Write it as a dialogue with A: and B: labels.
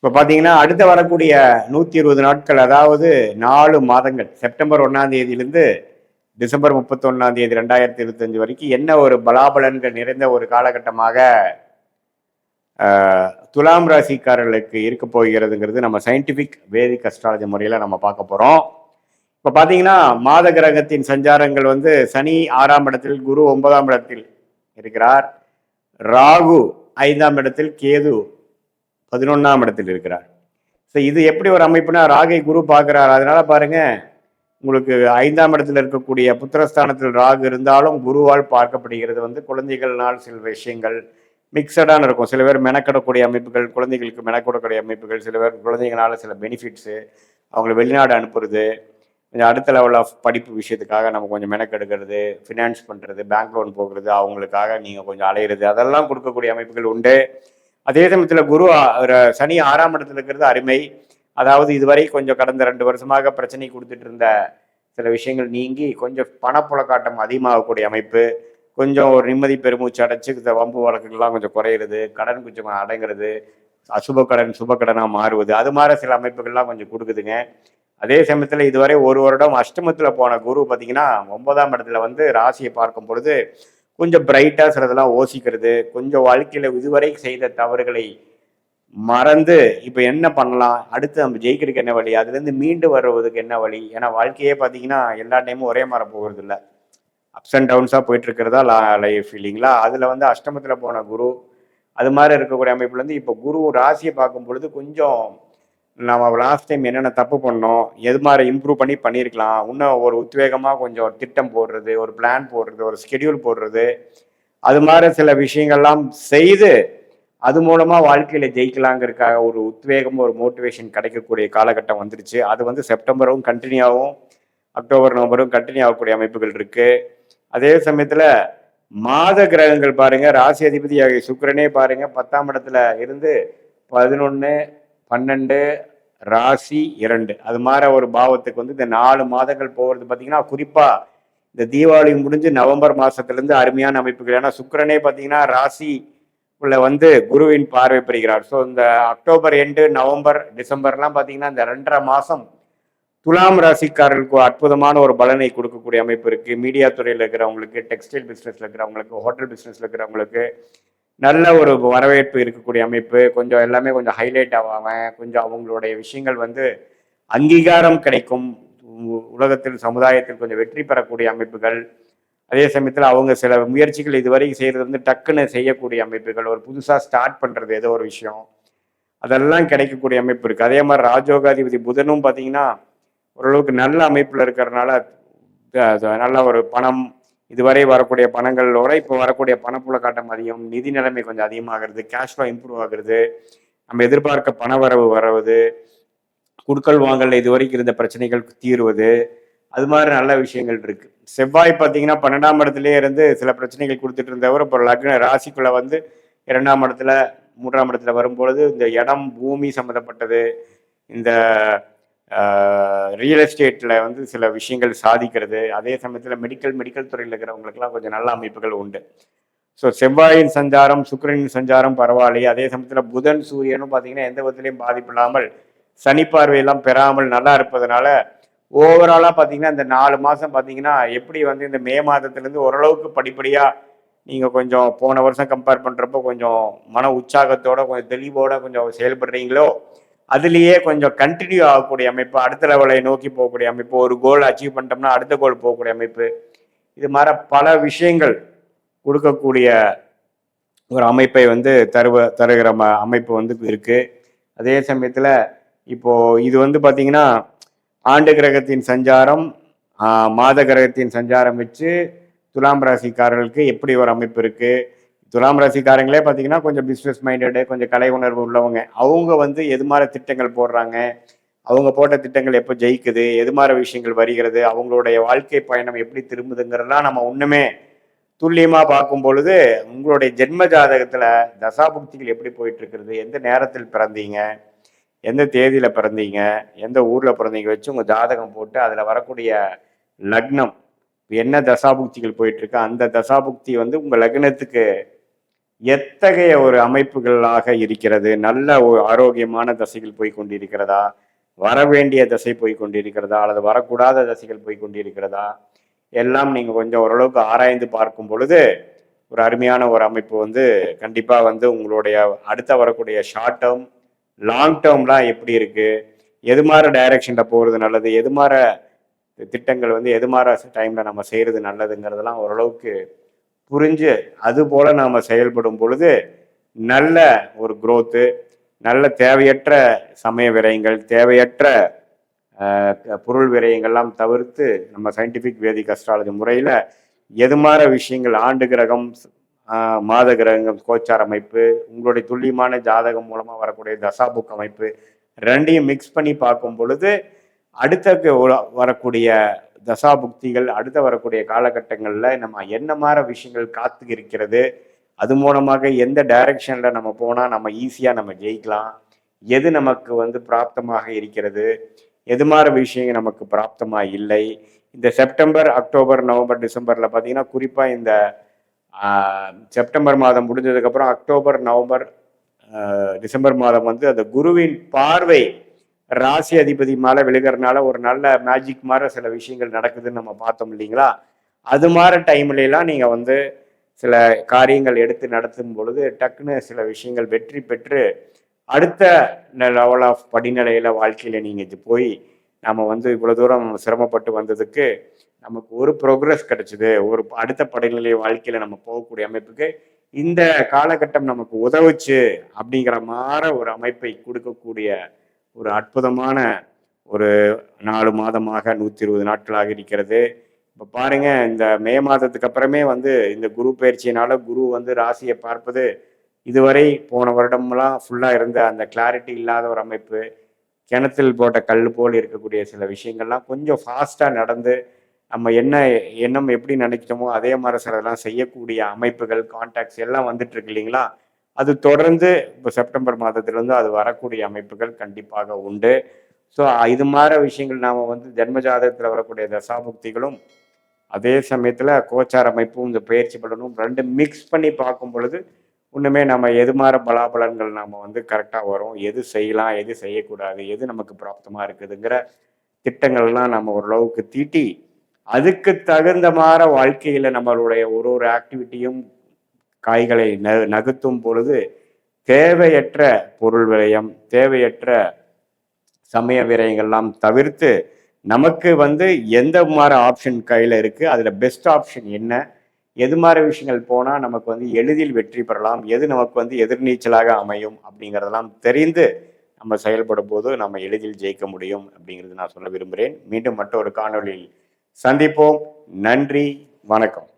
A: இப்போ பார்த்தீங்கன்னா அடுத்த வரக்கூடிய 120 நாட்கள், அதாவது 4 மாதங்கள், செப்டம்பர் 1ஆம் தேதியிலிருந்து டிசம்பர் 31ஆம் தேதி 2025 வரைக்கும் என்ன ஒரு பலாபலன்கள் நிறைந்த ஒரு காலகட்டமாக துலாம் ராசிக்காரர்களுக்கு இருக்க போகிறதுங்கிறது நம்ம சயின்டிஃபிக் வேதிக் அஸ்ட்ராலஜி முறையில் நம்ம பார்க்க போகிறோம். இப்போ பார்த்தீங்கன்னா மாத கிரகத்தின் சஞ்சாரங்கள் வந்து சனி 6ஆம் இடத்தில், குரு 9ஆம் இடத்தில் இருக்கிறார், ராகு 5ஆம் இடத்தில், கேது 11ஆம் இடத்தில் இருக்கிறார். ஸோ இது எப்படி ஒரு அமைப்புனா, ராகை குரு பார்க்குறார். அதனால பாருங்க, உங்களுக்கு 5ஆம் இடத்துல இருக்கக்கூடிய புத்திரஸ்தானத்தில் ராகு இருந்தாலும் குருவால் பார்க்கப்படுகிறது. வந்து குழந்தைகள்னால் சில விஷயங்கள் மிக்சடான இருக்கும். சில பேர் மெனக்கிடக்கூடிய அமைப்புகள், குழந்தைகளுக்கு மெனக்கிடக்கூடிய அமைப்புகள், சில பேர் குழந்தைங்களால சில பெனிஃபிட்ஸு, அவங்களை வெளிநாடு அனுப்புறது, கொஞ்சம் அடுத்த லெவல் ஆஃப் படிப்பு விஷயத்துக்காக நம்ம கொஞ்சம் மெனக்கெடுக்கிறது, ஃபினான்ஸ் பண்ணுறது, பேங்க் லோன் போகிறது, அவங்களுக்காக நீங்கள் கொஞ்சம் அலையிறது, அதெல்லாம் கொடுக்கக்கூடிய அமைப்புகள் உண்டு. அதே சமயத்தில் குரு சனி 6ஆம் இடத்துல இருக்கிறது அருமை. அதாவது இதுவரை கொஞ்சம் கடந்த 2 வருஷமாக பிரச்சனை கொடுத்துட்டு இருந்த சில விஷயங்கள் நீங்கி கொஞ்சம் பணப்புழக்காட்டம் அதிகமாகக்கூடிய அமைப்பு, கொஞ்சம் ஒரு நிம்மதி பெருமூச்சு அடைச்சு இந்த வம்பு வழக்குகள்லாம் கொஞ்சம் குறையிறது, கடன் கொஞ்சம் அடங்குறது, அசுப கடன் சுப கடனாக மாறுவது, அது மாதிரி சில அமைப்புகள்லாம் கொஞ்சம் கொடுக்குதுங்க. அதே சமயத்தில் இதுவரை 1 வருடம் அஷ்டமத்தில் போன குரு பார்த்தீங்கன்னா 9ஆம் இடத்துல வந்து ராசியை பார்க்கும் பொழுது கொஞ்சம் பிரைட்டாக சிலதெல்லாம் யோசிக்கிறது, கொஞ்சம் வாழ்க்கையில் இதுவரை செய்த தவறுகளை மறந்து இப்போ என்ன பண்ணலாம், அடுத்து நம்ம ஜெயிக்கிறதுக்கு என்ன வழி, அதுலேருந்து மீண்டு வருவதுக்கு என்ன வழி. ஏன்னா வாழ்க்கையே பார்த்தீங்கன்னா எல்லா டைமும் ஒரே மாதிரி போகிறது இல்லை, அப்ஸ் அண்ட் டவுன்ஸாக போயிட்டு இருக்கிறதா லைஃப் இல்லைங்களா. அதில் வந்து அஷ்டமத்தில் போன குரு அது மாதிரி இருக்கக்கூடிய அமைப்புலேருந்து இப்போ குரு ராசியை பார்க்கும் பொழுது கொஞ்சம் நம்ம லாஸ்ட் டைம் என்னென்ன தப்பு பண்ணோம், எது மாதிரி இம்ப்ரூவ் பண்ணியிருக்கலாம், இன்னும் ஒரு உத்வேகமாக கொஞ்சம் திட்டம் போடுறது, ஒரு பிளான் போடுறது, ஒரு ஸ்கெடியூல் போடுறது, அது மாதிரி சில விஷயங்கள்லாம் செய்து அது மூலமாக வாழ்க்கையில் ஜெயிக்கலாங்கிறதுக்காக ஒரு உத்வேகம், ஒரு மோட்டிவேஷன் கிடைக்கக்கூடிய காலகட்டம் வந்துருச்சு. அது வந்து செப்டம்பரும் கண்டினியூ ஆகும், அக்டோபர் நவம்பரும் கண்டினியூ ஆகக்கூடிய அமைப்புகள் இருக்குது. அதே சமயத்தில் மாத கிரகங்கள் பாருங்க, ராசி அதிபதி சுக்கிரனே பாருங்க 10ஆம் இடத்துல இருந்து 11, 12, ராசி 2 அது மாதிரி ஒரு பாவத்துக்கு வந்து இந்த 4 மாதங்கள் போகிறது பார்த்தீங்கன்னா, குறிப்பாக இந்த தீபாவளி முடிஞ்சு நவம்பர் மாதத்துலேருந்து அருமையான அமைப்புகள். ஏன்னா சுக்கிரனே பார்த்தீங்கன்னா ராசி உள்ள வந்து குருவின் பார்வை பெறுகிறார். ஸோ இந்த அக்டோபர் எண்டு, நவம்பர், டிசம்பர்லாம் பார்த்தீங்கன்னா இந்த 2.5 மாதம் துலாம் ராசிக்காரர்களுக்கு அற்புதமான ஒரு பலனை கொடுக்கக்கூடிய அமைப்பு இருக்குது. மீடியா துறையில் இருக்கிறவங்களுக்கு, டெக்ஸ்டைல் பிஸ்னஸில் இருக்கிறவங்களுக்கு, ஹோட்டல் பிஸ்னஸில் இருக்கிறவங்களுக்கு நல்ல ஒரு வரவேற்பு இருக்கக்கூடிய அமைப்பு. கொஞ்சம் எல்லாமே கொஞ்சம் ஹைலைட் ஆவாங்க, கொஞ்சம் அவங்களுடைய விஷயங்கள் வந்து அங்கீகாரம் கிடைக்கும், உலகத்தில் சமுதாயத்தில் கொஞ்சம் வெற்றி பெறக்கூடிய அமைப்புகள். அதே சமயத்தில் அவங்க சில முயற்சிகள் இதுவரை செய்கிறது வந்து டக்குன்னு செய்யக்கூடிய அமைப்புகள், ஒரு புதுசாக ஸ்டார்ட் பண்ணுறது ஏதோ ஒரு விஷயம், அதெல்லாம் கிடைக்கக்கூடிய அமைப்பு இருக்குது. அதே மாதிரி ராஜோகாதிபதி புதனும் பார்த்தீங்கன்னா ஓரளவுக்கு நல்ல அமைப்பில் இருக்கிறதுனால நல்ல ஒரு பணம், இதுவரை வரக்கூடிய பணங்களோட இப்போ வரக்கூடிய பணப்புழக்காட்டம் அதிகம், நிதி நிலைமை கொஞ்சம் அதிகமாகிறது, கேஷ் ஃப்ளோ இம்ப்ரூவ் ஆகுறது, நம்ம எதிர்பார்க்க பண வரவு வருவது, குடுக்கல் வாங்கல இதுவரைக்கும் இருந்த பிரச்சனைகள் தீர்வது, அது மாதிரி நல்ல விஷயங்கள் இருக்கு. செவ்வாய் பார்த்தீங்கன்னா 12ஆம் இடத்துலேயே இருந்து சில பிரச்சனைகள் கொடுத்துட்டு இருந்தவர் இப்போ லக்ன ராசிக்குள்ள வந்து 2ஆம் இடத்துல 3ஆம் இடத்துல வரும்பொழுது இந்த இடம் பூமி சம்மந்தப்பட்டது, இந்த ரியல் எஸ்டேட்டில் வந்து சில விஷயங்கள் சாதிக்கிறது, அதே சமயத்தில் மெடிக்கல் துறையில் இருக்கிறவங்களுக்குலாம் கொஞ்சம் நல்ல அமைப்புகள் உண்டு. ஸோ செவ்வாயின் சஞ்சாரம், சுக்கிரனின் சஞ்சாரம் பரவாயில்லையே. அதே சமயத்தில் புதன் சூரியனும் பார்த்தீங்கன்னா எந்த விதத்திலையும் பாதிப்பு இல்லாமல், சனி பார்வையெல்லாம் பெறாமல் நல்லா இருப்பதனால ஓவராலாக பார்த்தீங்கன்னா இந்த 4 மாதம் பார்த்தீங்கன்னா எப்படி வந்து இந்த மே மாதத்துலேருந்து ஓரளவுக்கு படிப்படியாக நீங்கள் கொஞ்சம் போன வருஷம் கம்பேர் பண்ணுறப்போ கொஞ்சம் மன உற்சாகத்தோட கொஞ்சம் தெளிவோட கொஞ்சம் செயல்படுறீங்களோ, அதுலேயே கொஞ்சம் கண்டினியூ ஆகக்கூடிய அமைப்பு, அடுத்த லெவலை நோக்கி போகக்கூடிய அமைப்பு, ஒரு கோல் அச்சீவ் பண்ணிட்டோம்னா அடுத்த கோல் போகக்கூடிய அமைப்பு, இது மாதிரி பல விஷயங்கள் கொடுக்கக்கூடிய ஒரு அமைப்பை வந்து தருகிற அமைப்பு வந்து இருக்கு. அதே சமயத்தில் இப்போ இது வந்து பார்த்தீங்கன்னா ஆண்டு கிரகத்தின் சஞ்சாரம், மாத கிரகத்தின் சஞ்சாரம் வச்சு துலாம் ராசிக்காரர்களுக்கு எப்படி ஒரு அமைப்பு இருக்கு. துலாம் ராசிக்காரங்களே பார்த்தீங்கன்னா கொஞ்சம் பிஸ்னஸ் மைண்டடு, கொஞ்சம் கலை உணர்வு உள்ளவங்க, அவங்க வந்து எது மாதிரி திட்டங்கள் போடுறாங்க, அவங்க போட்ட திட்டங்கள் எப்போ ஜெயிக்குது, எது மாதிரி விஷயங்கள் வருகிறது, அவங்களுடைய வாழ்க்கை பயணம் எப்படி திரும்புதுங்கிறதெல்லாம் நம்ம ஒன்றுமே துல்லியமாக பார்க்கும் பொழுது உங்களுடைய ஜென்ம ஜாதகத்தில் தசாபுக்திகள் எப்படி போயிட்டு இருக்கிறது, எந்த நேரத்தில் பிறந்தீங்க, எந்த தேதியில் பிறந்தீங்க, எந்த ஊரில் பிறந்தீங்க வச்சு உங்கள் ஜாதகம் போட்டு அதில் வரக்கூடிய லக்னம் என்ன தசாபுக்திகள் போயிட்டுருக்கு, அந்த தசாபுக்தி வந்து உங்கள் லக்னத்துக்கு எத்தகைய ஒரு அமைப்புகளாக இருக்கிறது, நல்ல ஒரு ஆரோக்கியமான தசைகள் போய் கொண்டிருக்கிறதா, வர வேண்டிய தசை போய் கொண்டிருக்கிறதா, அல்லது வரக்கூடாத தசைகள் போய் கொண்டிருக்கிறதா, எல்லாம் நீங்க கொஞ்சம் ஓரளவுக்கு ஆராய்ந்து பார்க்கும் பொழுது ஒரு அருமையான ஒரு அமைப்பு வந்து கண்டிப்பா வந்து உங்களுடைய அடுத்த வரக்கூடிய ஷார்ட் டேர்ம் லாங் டேர்ம்லாம் எப்படி இருக்கு, எது மாதிரி டைரக்ஷன்ல போறது நல்லது, எது மாதிரி திட்டங்கள் வந்து எது மாதிரி டைம்ல நம்ம செய்யறது நல்லதுங்கிறதெல்லாம் ஓரளவுக்கு புரிஞ்சு அது போல நாம செயல்படும் பொழுது நல்ல ஒரு growth, நல்ல தேவையற்ற சமய விரயங்கள், தேவையற்ற பொருள் விரயங்கள்லாம் தவிர்த்து நம்ம சயின்டிஃபிக் வேதிக் அஸ்ட்ராலஜி முறையில் எது மாதிரி விஷயங்கள் ஆண்டு கிரகம், மாத கிரகம், கோச்சார் அமைப்பு, உங்களுடைய துல்லியமான ஜாதகம் மூலமாக வரக்கூடிய தசாபுக் அமைப்பு ரெண்டையும் மிக்ஸ் பண்ணி பார்க்கும் பொழுது அடுத்த வரக்கூடிய தசாபுக்திகள், அடுத்த வரக்கூடிய காலகட்டங்களில் நம்ம என்ன மாதிரி விஷயங்கள் காத்து இருக்கிறது, அது மூலமாக எந்த டைரக்ஷனில் நம்ம போனால் நம்ம ஈஸியாக நம்ம ஜெயிக்கலாம், எது நமக்கு வந்து பிராப்தமாக இருக்கிறது, எது மாதிரி விஷயங்கள் நமக்கு பிராப்தமாக இல்லை. இந்த செப்டம்பர், அக்டோபர், நவம்பர், டிசம்பரில் பார்த்தீங்கன்னா குறிப்பாக இந்த செப்டம்பர் மாதம் முடிஞ்சதுக்கப்புறம் அக்டோபர், நவம்பர், டிசம்பர் மாதம் வந்து அந்த குருவின் பார்வை ராசி அதிபதி மேலே விழுகிறதுனால ஒரு நல்ல மேஜிக் மாதிரி சில விஷயங்கள் நடக்குதுன்னு நம்ம பார்த்தோம் இல்லைங்களா. அது மாதிரி டைம்லாம் நீங்கள் வந்து சில காரியங்கள் எடுத்து நடத்தும் பொழுது டக்குன்னு சில விஷயங்கள் வெற்றி பெற்று அடுத்த லெவல் ஆஃப் படிநிலையில் வாழ்க்கையில் நீங்கள் போய் நம்ம வந்து இவ்வளோ தூரம் சிரமப்பட்டு வந்ததுக்கு நமக்கு ஒரு ப்ரோக்ரஸ் கிடைச்சிது, ஒரு அடுத்த படிநிலை வாழ்க்கையில் நம்ம போகக்கூடிய அமைப்புக்கு இந்த காலகட்டம் நமக்கு உதவுச்சு அப்படிங்கிற மாதிரி ஒரு அமைப்பை கொடுக்கக்கூடிய ஒரு அற்புதமான ஒரு 4 மாதமாக 120 நாட்களாக இருக்கிறது. இப்போ பாருங்க, இந்த மே மாதத்துக்கு அப்புறமே வந்து இந்த குரு பயிற்சியினால குரு வந்து ராசியை பார்ப்பது இதுவரை போன வருடம்லாம் ஃபுல்லாக இருந்த அந்த கிளாரிட்டி இல்லாத ஒரு அமைப்பு, கிணத்தில் போட்ட கல் போல் இருக்கக்கூடிய சில விஷயங்கள்லாம் கொஞ்சம் ஃபாஸ்ட்டாக நடந்து நம்ம எண்ணம் எப்படி நினைக்கிறோமோ அதே மாதிரி சிலதெல்லாம் செய்யக்கூடிய அமைப்புகள், கான்டாக்ட்ஸ் எல்லாம் வந்துட்டு இருக்கு இல்லைங்களா. அது தொடர்ந்து இப்போ செப்டம்பர் மாதத்திலிருந்து அது வரக்கூடிய அமைப்புகள் கண்டிப்பாக உண்டு. ஸோ இது மாதிரி விஷயங்கள் நாம் வந்து ஜென்ம ஜாதகத்தில் வரக்கூடிய தசாபுக்திகளும் அதே சமயத்தில் கோச்சார அமைப்பும் இந்த பயிற்சி பலனும் ரெண்டு மிக்ஸ் பண்ணி பார்க்கும் பொழுது இன்னுமே நம்ம எது மாதிரி பலாபலன்கள் நாம் வந்து கரெக்டாக வரும், எது செய்யலாம், எது செய்யக்கூடாது, எது நமக்கு பிராப்தமாக இருக்குதுங்கிற திட்டங்கள்லாம் நம்ம ஓரளவுக்கு தீட்டி அதுக்கு தகுந்த மாதிரி வாழ்க்கையில் நம்மளுடைய ஒரு ஆக்டிவிட்டியும் காய்களை நகர்த்தும் பொழுது தேவையற்ற பொருள் விரயம், தேவையற்ற சமய விரயங்கள்லாம் தவிர்த்து நமக்கு வந்து எந்த மாதிரி ஆப்ஷன் கையில் இருக்குது, அதில் பெஸ்ட் ஆப்ஷன் என்ன, எது மாதிரி விஷயங்கள் போனால் நமக்கு வந்து எளிதில் வெற்றி பெறலாம், எது நமக்கு வந்து எதிர்நீச்சலாக அமையும் அப்படிங்கிறதெல்லாம் தெரிந்து நம்ம செயல்படும் போது நம்ம எளிதில் ஜெயிக்க முடியும் அப்படிங்கிறது நான் சொல்ல விரும்புகிறேன். மீண்டும் மற்றொரு காணொலியில் சந்திப்போம். நன்றி, வணக்கம்.